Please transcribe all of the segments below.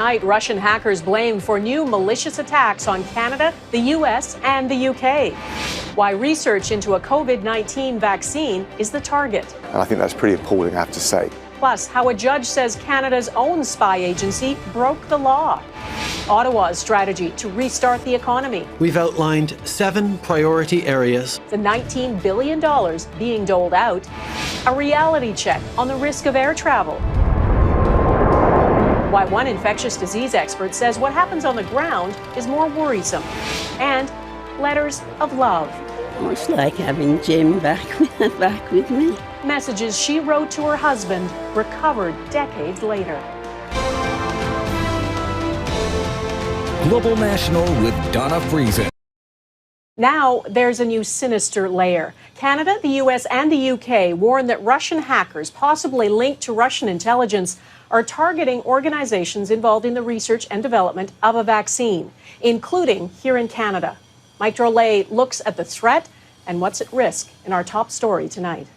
Tonight, Russian hackers blamed for new malicious attacks on Canada, the U.S., and the U.K. Why research into a COVID-19 vaccine is the target. And I think that's pretty appalling, I have to say. Plus, how a judge says Canada's own spy agency broke the law. Ottawa's strategy to restart the economy. We've outlined 7 priority areas. The $19 billion being doled out. A reality check on the risk of air travel. Why one infectious disease expert says what happens on the ground is more worrisome. And letters of love. It's like having Jim back with me. Messages she wrote to her husband, recovered decades later. Global National with Donna Friesen. Now there's a new sinister layer. Canada, the U.S., and the U.K. warn that Russian hackers, possibly linked to Russian intelligence, are targeting organizations involved in the research and development of a vaccine, including here in Canada. Mike Drolet looks at the threat and what's at risk in our top story tonight.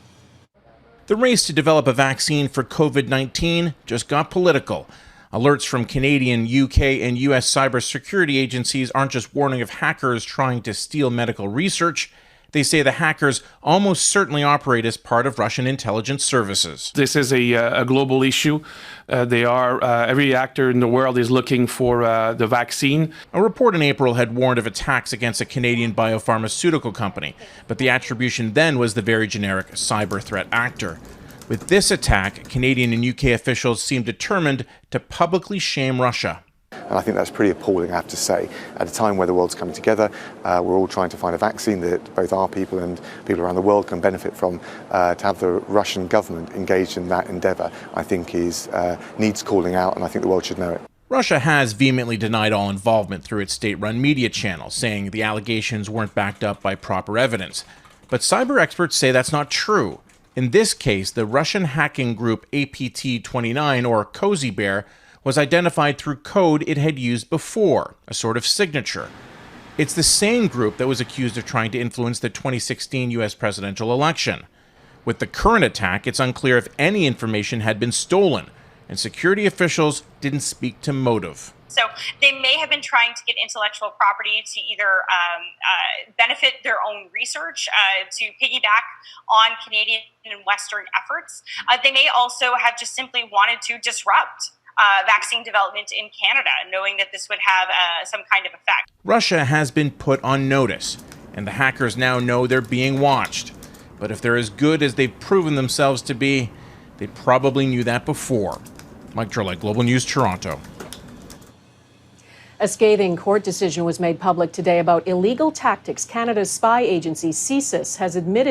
The race to develop a vaccine for COVID-19 just got political. Alerts from Canadian, UK, and US cybersecurity agencies aren't just warning of hackers trying to steal medical research. They say the hackers almost certainly operate as part of Russian intelligence services. This is a global issue. Every actor in the world is looking for the vaccine. A report in April had warned of attacks against a Canadian biopharmaceutical company, but the attribution then was the very generic cyber threat actor. With this attack, Canadian and UK officials seem determined to publicly shame Russia. And I think that's pretty appalling, I have to say. At a time where the world's coming together, we're all trying to find a vaccine that both our people and people around the world can benefit from. To have the Russian government engaged in that endeavour, I think needs calling out, and I think the world should know it. Russia has vehemently denied all involvement through its state-run media channel, saying the allegations weren't backed up by proper evidence. But cyber experts say that's not true. In this case, the Russian hacking group APT-29, or Cozy Bear, was identified through code it had used before, a sort of signature. It's the same group that was accused of trying to influence the 2016 US presidential election. With the current attack, it's unclear if any information had been stolen, and security officials didn't speak to motive. So they may have been trying to get intellectual property to either benefit their own research, to piggyback on Canadian and Western efforts. They may also have just simply wanted to disrupt vaccine development in Canada, knowing that this would have some kind of effect. Russia has been put on notice, and the hackers now know they're being watched. But if they're as good as they've proven themselves to be, they probably knew that before. Mike Drolet, Global News, Toronto. A scathing court decision was made public today about illegal tactics Canada's spy agency, CSIS, has admitted